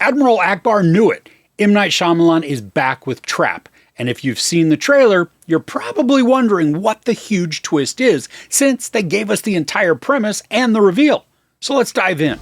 Admiral Akbar knew it. M. Night Shyamalan is back with Trap, and if you've seen the trailer, you're probably wondering what the huge twist is, since they gave us the entire premise and the reveal. So let's dive in.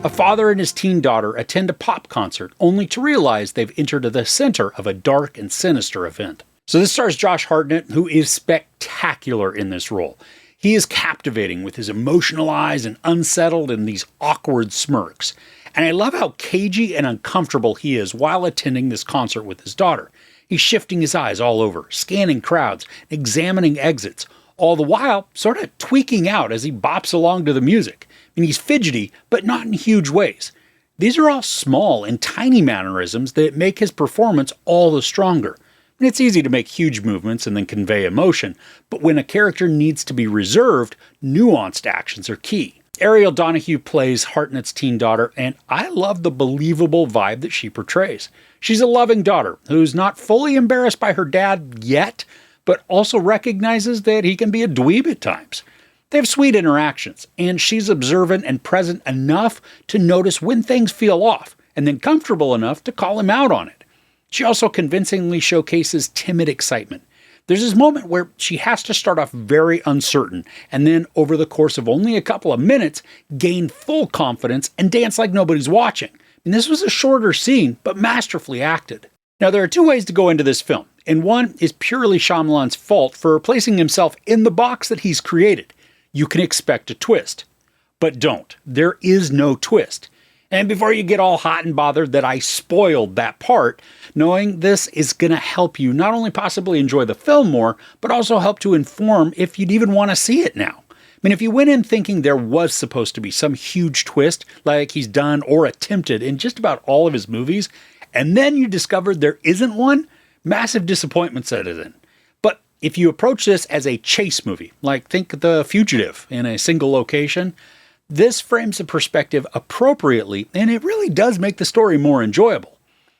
A father and his teen daughter attend a pop concert, only to realize they've entered the center of a dark and sinister event. So this stars Josh Hartnett, who is spectacular in this role. He is captivating with his emotional eyes and unsettled in these awkward smirks. And I love how cagey and uncomfortable he is while attending this concert with his daughter. He's shifting his eyes all over, scanning crowds, examining exits, all the while sort of tweaking out as he bops along to the music. I mean, he's fidgety, but not in huge ways. These are all small and tiny mannerisms that make his performance all the stronger. And it's easy to make huge movements and then convey emotion, but when a character needs to be reserved, nuanced actions are key. Ariel Donoghue plays Hartnett's teen daughter, and I love the believable vibe that she portrays. She's a loving daughter who's not fully embarrassed by her dad yet, but also recognizes that he can be a dweeb at times. They have sweet interactions, and she's observant and present enough to notice when things feel off, and then comfortable enough to call him out on it. She also convincingly showcases timid excitement. There's this moment where she has to start off very uncertain, and then over the course of only a couple of minutes, gain full confidence and dance like nobody's watching. And this was a shorter scene, but masterfully acted. Now, there are two ways to go into this film, and one is purely Shyamalan's fault for placing himself in the box that he's created. You can expect a twist. But don't. There is no twist. And before you get all hot and bothered that I spoiled that part, knowing this is going to help you not only possibly enjoy the film more, but also help to inform if you'd even want to see it now. I mean, if you went in thinking there was supposed to be some huge twist, like he's done or attempted in just about all of his movies, and then you discovered there isn't one, massive disappointment set in. But if you approach this as a chase movie, like think The Fugitive in a single location, this frames the perspective appropriately, and it really does make the story more enjoyable.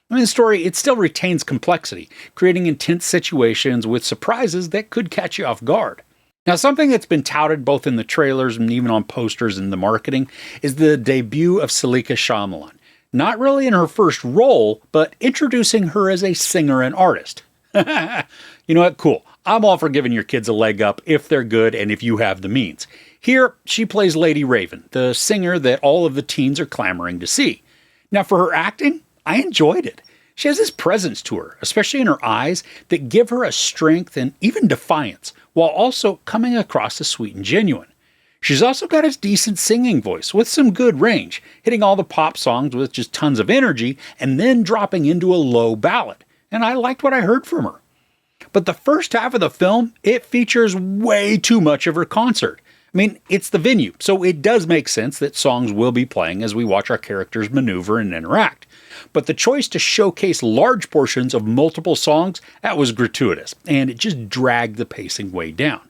I mean, the story, it still retains complexity, creating intense situations with surprises that could catch you off guard. Now, something that's been touted both in the trailers and even on posters and the marketing is the debut of Saleka Shyamalan. Not really in her first role, but introducing her as a singer and artist. You know what? Cool. I'm all for giving your kids a leg up if they're good and if you have the means. Here, she plays Lady Raven, the singer that all of the teens are clamoring to see. Now, for her acting, I enjoyed it. She has this presence to her, especially in her eyes, that give her a strength and even defiance, while also coming across as sweet and genuine. She's also got a decent singing voice with some good range, hitting all the pop songs with just tons of energy and then dropping into a low ballad. And I liked what I heard from her. But the first half of the film, it features way too much of her concert. I mean, it's the venue, so it does make sense that songs will be playing as we watch our characters maneuver and interact. But the choice to showcase large portions of multiple songs, that was gratuitous, and it just dragged the pacing way down.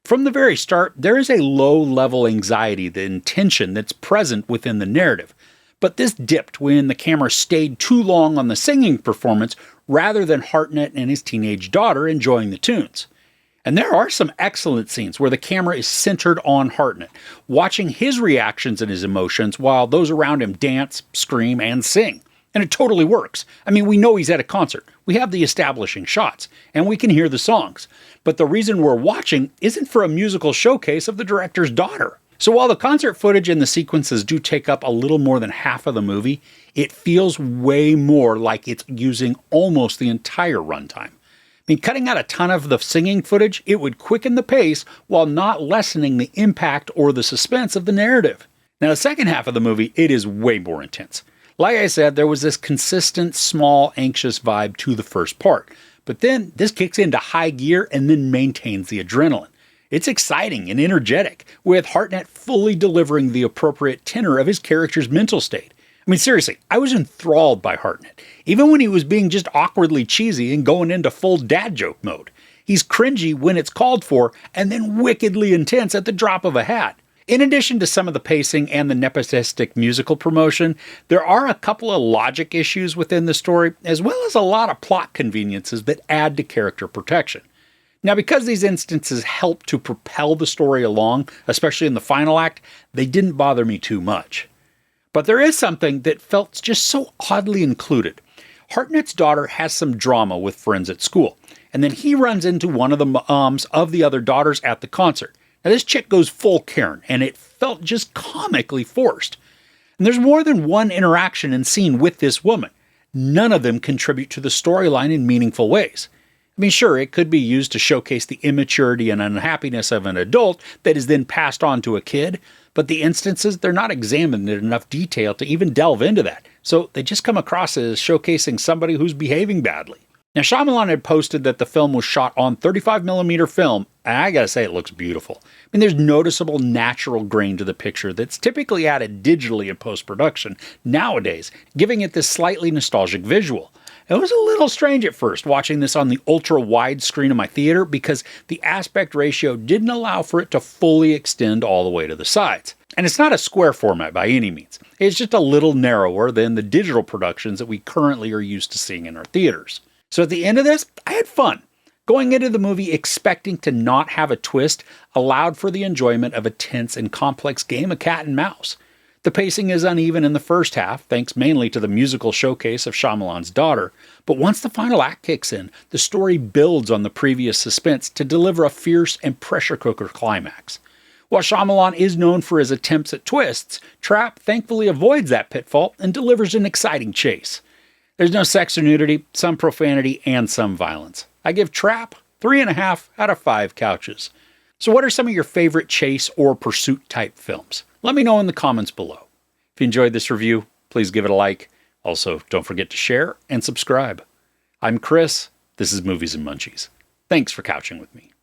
From the very start, there is a low-level anxiety and tension that's present within the narrative. But this dipped when the camera stayed too long on the singing performance rather than Hartnett and his teenage daughter enjoying the tunes. And there are some excellent scenes where the camera is centered on Hartnett, watching his reactions and his emotions while those around him dance, scream, and sing. And it totally works. I mean, we know he's at a concert. We have the establishing shots, and we can hear the songs. But the reason we're watching isn't for a musical showcase of the director's daughter. So while the concert footage and the sequences do take up a little more than half of the movie, it feels way more like it's using almost the entire runtime. I mean, cutting out a ton of the singing footage, it would quicken the pace while not lessening the impact or the suspense of the narrative. Now, the second half of the movie, it is way more intense. Like I said, there was this consistent, small, anxious vibe to the first part. But then this kicks into high gear and then maintains the adrenaline. It's exciting and energetic, with Hartnett fully delivering the appropriate tenor of his character's mental state. I mean, seriously, I was enthralled by Hartnett, even when he was being just awkwardly cheesy and going into full dad joke mode. He's cringy when it's called for, and then wickedly intense at the drop of a hat. In addition to some of the pacing and the nepotistic musical promotion, there are a couple of logic issues within the story, as well as a lot of plot conveniences that add to character protection. Now, because these instances help to propel the story along, especially in the final act, they didn't bother me too much. But there is something that felt just so oddly included. Hartnett's daughter has some drama with friends at school, and then he runs into one of the moms of the other daughters at the concert. Now this chick goes full Karen, and it felt just comically forced. And there's more than one interaction and scene with this woman. None of them contribute to the storyline in meaningful ways. I mean, sure, it could be used to showcase the immaturity and unhappiness of an adult that is then passed on to a kid, but the instances, they're not examined in enough detail to even delve into that. So they just come across as showcasing somebody who's behaving badly. Now, Shyamalan had posted that the film was shot on 35mm film, and I gotta say, it looks beautiful. I mean, there's noticeable natural grain to the picture that's typically added digitally in post-production nowadays, giving it this slightly nostalgic visual. It was a little strange at first watching this on the ultra-wide screen of my theater because the aspect ratio didn't allow for it to fully extend all the way to the sides. And it's not a square format by any means. It's just a little narrower than the digital productions that we currently are used to seeing in our theaters. So at the end of this, I had fun. Going into the movie expecting to not have a twist allowed for the enjoyment of a tense and complex game of cat and mouse. The pacing is uneven in the first half, thanks mainly to the musical showcase of Shyamalan's daughter, but once the final act kicks in, the story builds on the previous suspense to deliver a fierce and pressure cooker climax. While Shyamalan is known for his attempts at twists, Trap thankfully avoids that pitfall and delivers an exciting chase. There's no sex or nudity, some profanity, and some violence. I give Trap 3.5 out of 5 couches. So what are some of your favorite chase or pursuit type films? Let me know in the comments below. If you enjoyed this review, please give it a like. Also, don't forget to share and subscribe. I'm Chris. This is Movies and Munchies. Thanks for couching with me.